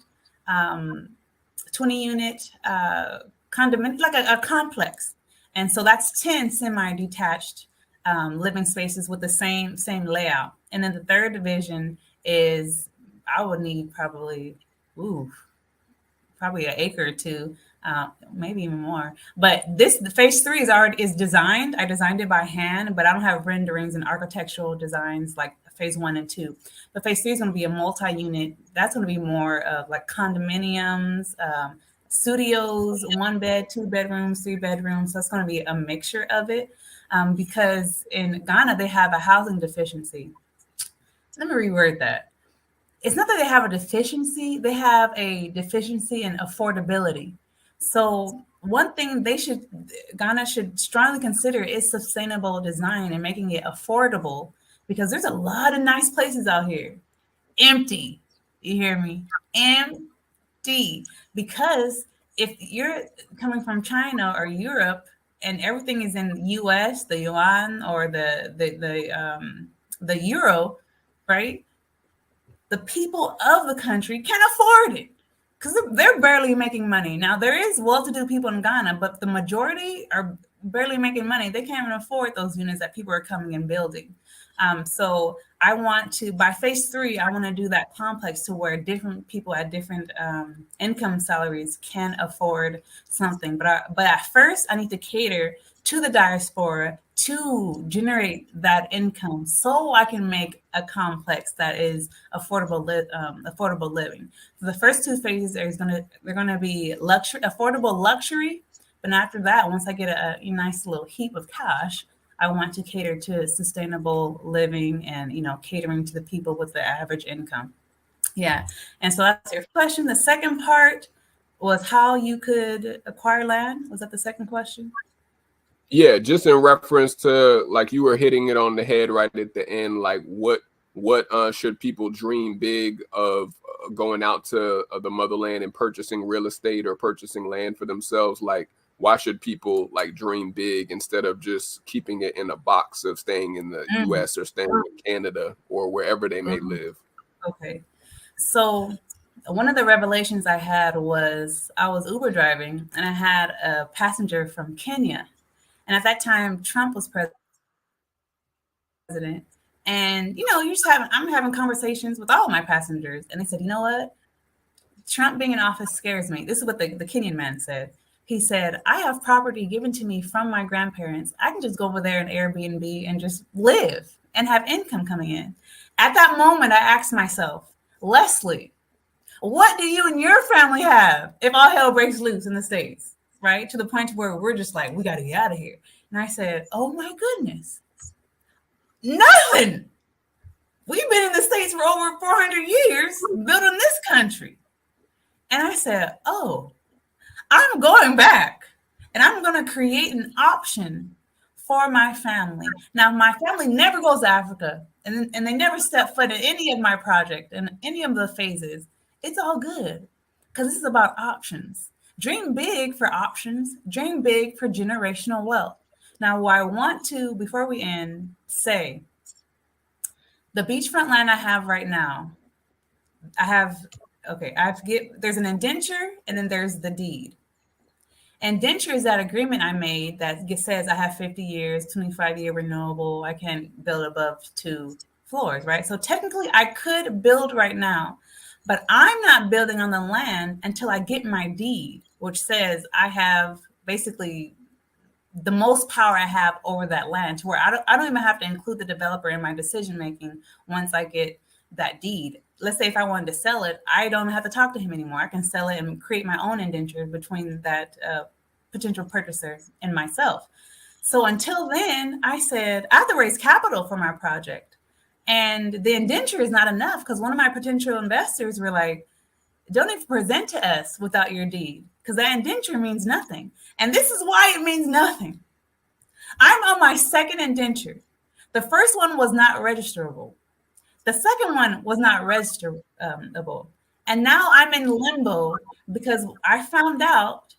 condominium, like a complex. And so that's 10 semi-detached living spaces with the same layout. And then the third division is, I would need probably an acre or 2, maybe even more. But the phase 3 is designed. I designed it by hand, but I don't have renderings and architectural designs like phase 1 and 2. But phase 3 is going to be a multi-unit. That's going to be more of like condominiums, studios, 1 bed, 2 bedrooms, 3 bedrooms. So it's going to be a mixture of it, because in Ghana, they have a housing deficiency. Let me reword that. It's not that they have a deficiency. They have a deficiency in affordability. So one thing Ghana should strongly consider is sustainable design and making it affordable, because there's a lot of nice places out here. Empty. You hear me? Empty. Because if you're coming from China or Europe and everything is in US, the yuan or the euro, right? The people of the country can't afford it because they're barely making money. Now, there is well-to-do people in Ghana, but the majority are barely making money. They can't even afford those units that people are coming and building. So I want to, by phase 3, I want to do that complex to where different people at different income salaries can afford something. But at first, I need to cater to the diaspora to generate that income so I can make a complex that is affordable living. So the first 2 phases they're gonna be affordable luxury. But after that, once I get a nice little heap of cash, I want to cater to sustainable living and, catering to the people with the average income. Yeah. And so that's your question. The second part was how you could acquire land. Was that the second question? Yeah, just in reference to, like, you were hitting it on the head right at the end, like what What should people dream big of going out to the motherland and purchasing real estate or purchasing land for themselves? Like, why should people like dream big instead of just keeping it in a box of staying in the US or staying in Canada or wherever they may live? Okay. So one of the revelations I had was I was Uber driving and I had a passenger from Kenya. And at that time, Trump was president. And, I'm having conversations with all of my passengers. And they said, you know what? Trump being in office scares me. This is what the Kenyan man said. He said, I have property given to me from my grandparents. I can just go over there in Airbnb and just live and have income coming in. At that moment, I asked myself, Leslie, what do you and your family have if all hell breaks loose in the States, right? To the point where we're just like, we got to get out of here. And I said, oh my goodness, nothing. We've been in the States for over 400 years building this country. And I said, oh, I'm going back and I'm going to create an option for my family. Now, my family never goes to Africa and they never step foot in any of my project and any of the phases. It's all good because this is about options. Dream big for options. Dream big for generational wealth. Now, what I want to, before we end, say the beachfront land I have right now, there's an indenture and then there's the deed. Indenture is that agreement I made that says I have 50 years, 25-year renewable. I can build above 2 floors, right? So technically I could build right now, but I'm not building on the land until I get my deed, which says I have basically the most power I have over that land, to where I don't even have to include the developer in my decision making once I get that deed. Let's say if I wanted to sell it, I don't have to talk to him anymore. I can sell it and create my own indenture between that potential purchaser and myself. So until then, I said I have to raise capital for my project. And the indenture is not enough because one of my potential investors were like, don't even present to us without your deed because that indenture means nothing. And this is why it means nothing. I'm on my second indenture. The first one was not registerable. The second one was not registerable. And now I'm in limbo because I found out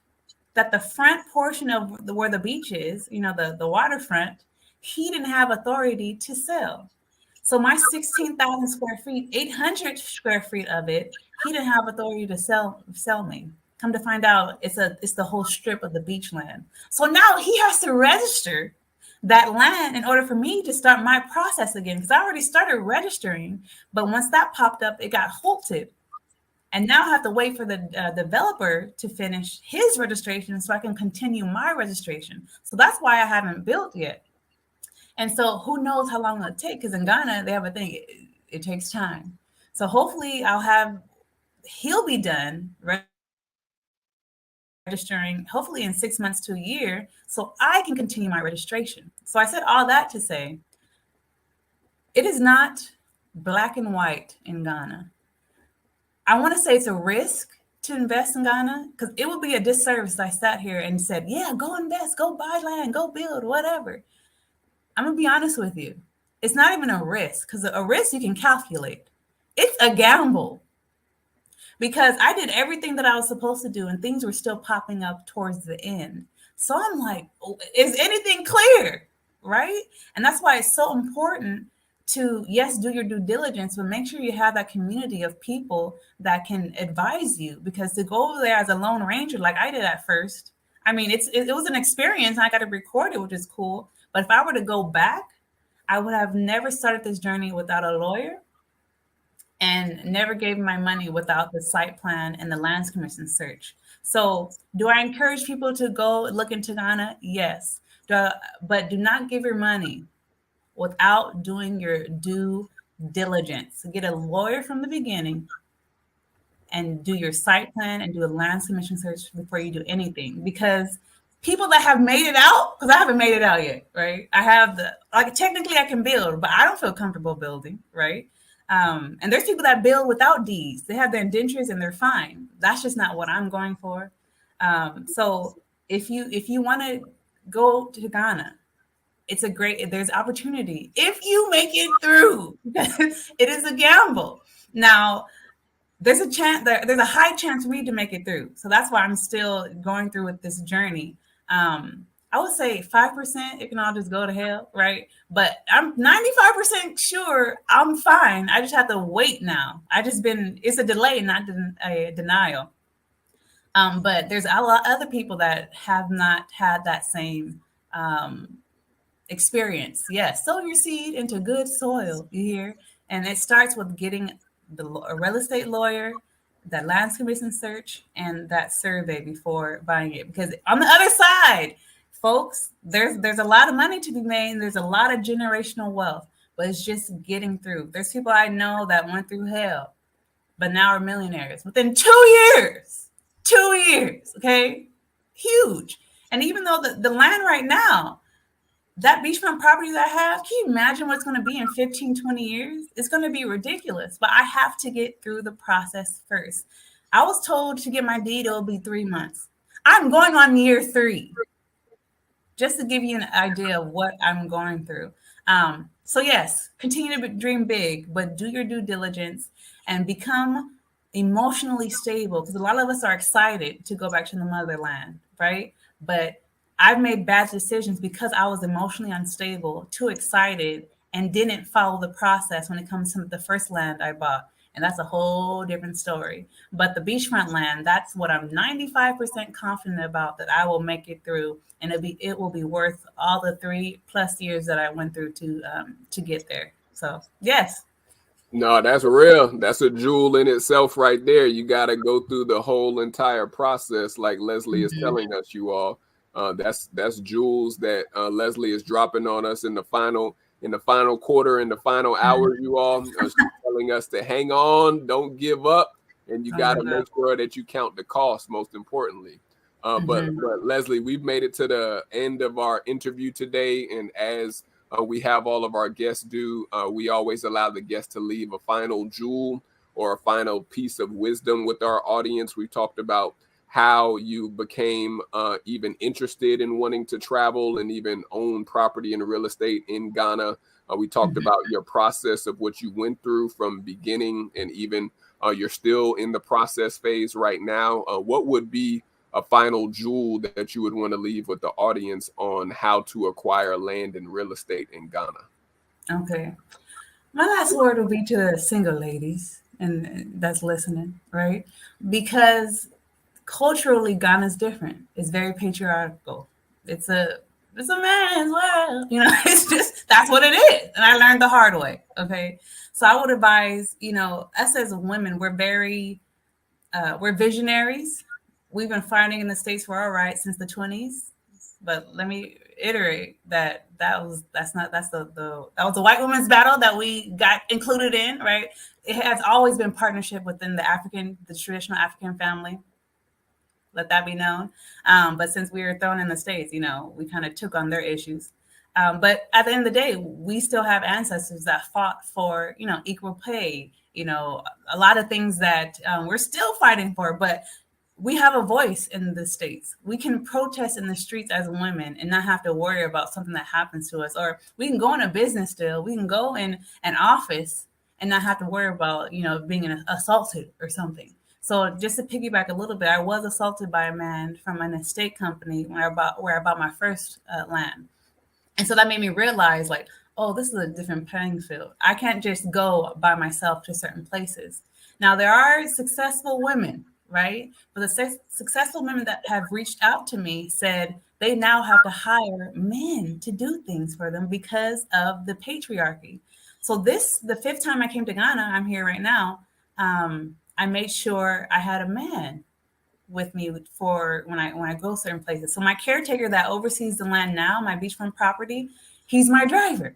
that the front portion of where the beach is, the waterfront, he didn't have authority to sell. So my 16,000 square feet, 800 square feet of it, he didn't have authority to sell me. Come to find out, it's the whole strip of the beach land. So now he has to register that land in order for me to start my process again, because I already started registering, but once that popped up, it got halted. And now I have to wait for the developer to finish his registration so I can continue my registration. So that's why I haven't built yet. And so who knows how long it'll take, because in Ghana, they have a thing, it takes time. So hopefully he'll be done registering, hopefully in 6 months to a year, so I can continue my registration. So I said all that to say, it is not black and white in Ghana. I want to say it's a risk to invest in Ghana, because it would be a disservice if I sat here and said, yeah, go invest, go buy land, go build, whatever. I'm going to be honest with you. It's not even a risk, because a risk you can calculate. It's a gamble. Because I did everything that I was supposed to do and things were still popping up towards the end. So I'm like, is anything clear? Right? And that's why it's so important to, yes, do your due diligence, but make sure you have that community of people that can advise you. Because to go over there as a lone ranger, like I did at first, I mean, it was an experience. I got to record it, which is cool. But if I were to go back, I would have never started this journey without a lawyer and never gave my money without the site plan and the lands commission search. So do I encourage people to go look into Ghana? Yes. But do not give your money without doing your due diligence. Get a lawyer from the beginning and do your site plan and do a lands commission search before you do anything. Because people that have made it out, because I haven't made it out yet, right? I have technically I can build, but I don't feel comfortable building, right? And there's people that build without deeds. They have their indentures and they're fine. That's just not what I'm going for. So if you want to go to Ghana, there's opportunity if you make it through. It is a gamble. Now, there's a high chance for me to make it through. So that's why I'm still going through with this journey. I would say 5%, it can all just go to hell, right? But I'm 95% sure I'm fine. I just have to wait now. It's a delay, not a denial. But there's a lot of other people that have not had that same experience. Yes, sow your seed into good soil, you hear? And it starts with getting a real estate lawyer, that lands commission search, and that survey before buying it. Because on the other side, folks, there's a lot of money to be made, and there's a lot of generational wealth, but it's just getting through. There's people I know that went through hell, but now are millionaires within 2 years. 2 years, okay? Huge. And even though the land right now, that beachfront property that I have, can you imagine what's going to be in 15, 20 years? It's going to be ridiculous, but I have to get through the process first. I was told to get my deed, it'll be 3 months. I'm going on year 3, just to give you an idea of what I'm going through. So yes, continue to dream big, but do your due diligence and become emotionally stable, because a lot of us are excited to go back to the motherland, right? But I've made bad decisions because I was emotionally unstable, too excited, and didn't follow the process when it comes to the first land I bought. And that's a whole different story. But the beachfront land, that's what I'm 95% confident about, that I will make it through, and it will be worth all the 3+ years that I went through to get there. So yes. No, that's real. That's a jewel in itself right there. You got to go through the whole entire process, like Leslie is telling us, you all. That's jewels that Leslie is dropping on us in the final quarter, in the final hour, you all. She's telling us to hang on, don't give up, and you got to make sure that you count the cost, most importantly. But Leslie, we've made it to the end of our interview today, and as we have all of our guests do, we always allow the guests to leave a final jewel or a final piece of wisdom with our audience. We talked about how you became even interested in wanting to travel and even own property and real estate in Ghana. We talked about your process of what you went through from beginning, and even you're still in the process phase right now. What would be a final jewel that you would want to leave with the audience on how to acquire land and real estate in Ghana? Okay. My last word will be to the single ladies and that's listening, right? Because culturally, Ghana's different. It's very patriarchal. It's a man's world. It's just, that's what it is. And I learned the hard way. Okay. So I would advise, us as women, we're visionaries. We've been fighting in the States for our rights since the 20s. But let me iterate that was a white woman's battle that we got included in, right? It has always been partnership within the traditional African family. Let that be known. But since we were thrown in the States, we kind of took on their issues. But at the end of the day, we still have ancestors that fought for, equal pay, a lot of things that we're still fighting for. But we have a voice in the States. We can protest in the streets as women and not have to worry about something that happens to us. Or we can go in a business deal. We can go in an office and not have to worry about, being assaulted or something. So just to piggyback a little bit, I was assaulted by a man from an estate company where I bought my first land. And so that made me realize, like, oh, this is a different playing field. I can't just go by myself to certain places. Now, there are successful women, right? But the successful women that have reached out to me said they now have to hire men to do things for them because of the patriarchy. So the 5th time I came to Ghana, I'm here right now, I made sure I had a man with me for when I go certain places. So my caretaker that oversees the land now, my beachfront property, he's my driver.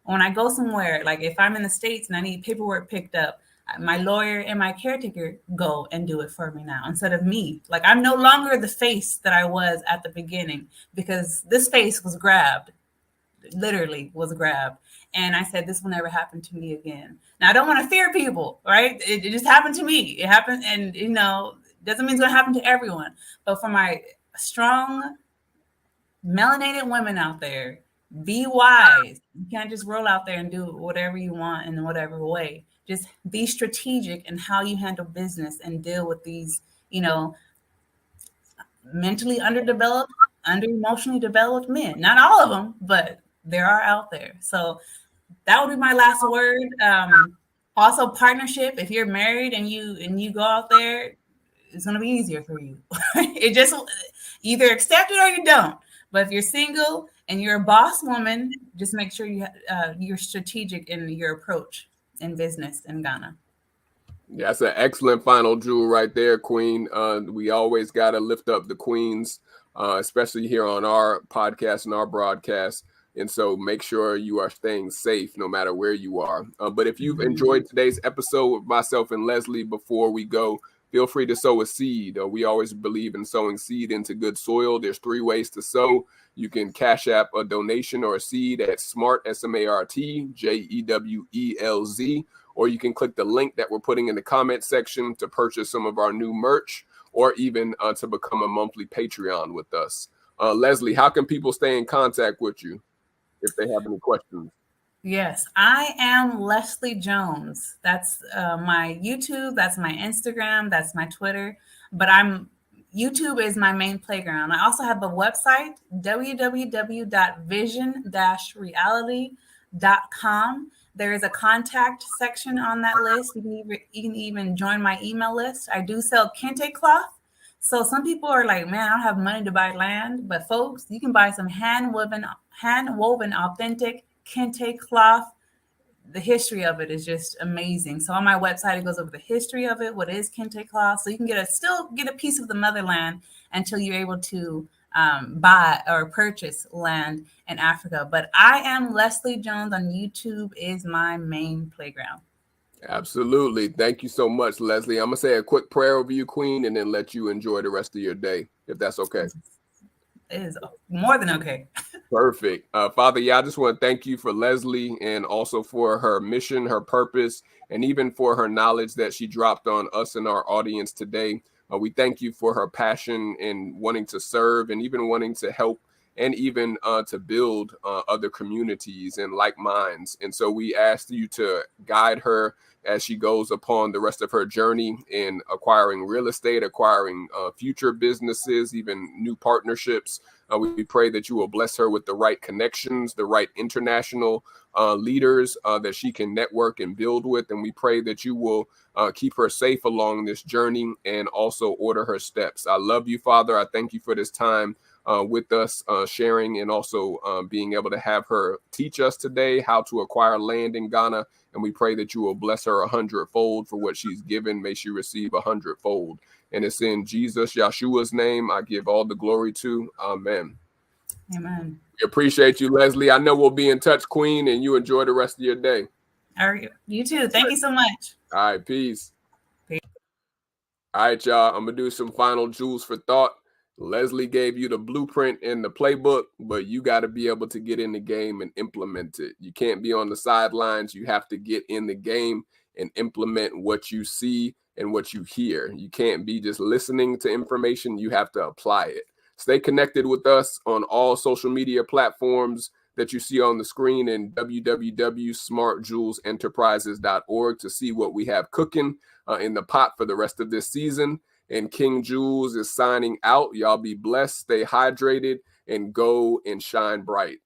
When I go somewhere, like if I'm in the States and I need paperwork picked up, my lawyer and my caretaker go and do it for me now instead of me. Like I'm no longer the face that I was at the beginning because this face was grabbed, literally was grabbed. And I said, this will never happen to me again. Now, I don't want to fear people, right? It just happened to me. It happened. And, doesn't mean it's going to happen to everyone. But for my strong melanated women out there, Be wise. You can't just roll out there and do whatever you want in whatever way. Just be strategic in how you handle business and deal with these, mentally underdeveloped, under emotionally developed men. Not all of them, but there are out there. So that would be my last word. Also, partnership. If you're married and you go out there, it's going to be easier for you. It just either accept it or you don't. But if you're single and you're a boss woman, just make sure you're strategic in your approach in business in Ghana. Yeah, that's an excellent final jewel right there, Queen. We always got to lift up the queens, especially here on our podcast and our broadcast. And so make sure you are staying safe no matter where you are. But if you've enjoyed today's episode with myself and Leslie, before we go, feel free to sow a seed. We always believe in sowing seed into good soil. There's 3 ways to sow. You can Cash App a donation or a seed at SMART, SMART, JEWELZ, or you can click the link that we're putting in the comment section to purchase some of our new merch, or even to become a monthly Patreon with us. Leslie, how can people stay in contact with you if they have any questions? Yes, I am Leslie Jones. That's my YouTube, that's my Instagram, that's my Twitter. But YouTube is my main playground. I also have a website, www.vision-reality.com. There is a contact section on that list. You can even join my email list. I do sell kente cloth. So some people are like, man, I don't have money to buy land. But folks, you can buy some hand-woven authentic kente cloth. The history of it is just amazing. So on my website, it goes over the history of it, what is kente cloth. So you can still get a piece of the motherland until you're able to buy or purchase land in Africa. But I am Leslie Jones on YouTube is my main playground. Absolutely. Thank you so much, Leslie. I'm going to say a quick prayer over you, Queen, and then let you enjoy the rest of your day, if that's okay. It is more than okay. Perfect. Father, I just want to thank you for Leslie and also for her mission, her purpose, and even for her knowledge that she dropped on us and our audience today. We thank you for her passion in wanting to serve and even wanting to help and even to build other communities and like minds. And so we ask you to guide her as she goes upon the rest of her journey in acquiring real estate, acquiring future businesses, even new partnerships. We pray that you will bless her with the right connections, the right international leaders that she can network and build with. And we pray that you will keep her safe along this journey and also order her steps. I love you, Father. I thank you for this time with us, sharing and also being able to have her teach us today how to acquire land in Ghana. And we pray that you will bless her 100-fold for what she's given. May she receive 100-fold. And it's in Jesus, Yeshua's name, I give all the glory to. Amen. Amen. We appreciate you, Leslie. I know we'll be in touch, Queen, and you enjoy the rest of your day. All right. You too. Thank you so much. All right. Peace. All right, y'all. I'm going to do some final jewels for thought. Leslie gave you the blueprint and the playbook, but you got to be able to get in the game and implement it. You can't be on the sidelines. You have to get in the game and implement what you see and what you hear. You can't be just listening to information. You have to apply it. Stay connected with us on all social media platforms that you see on the screen and www.smartjewelsenterprises.org to see what we have cooking in the pot for the rest of this season. And King Jewelz is signing out. Y'all be blessed, stay hydrated, and go and shine bright.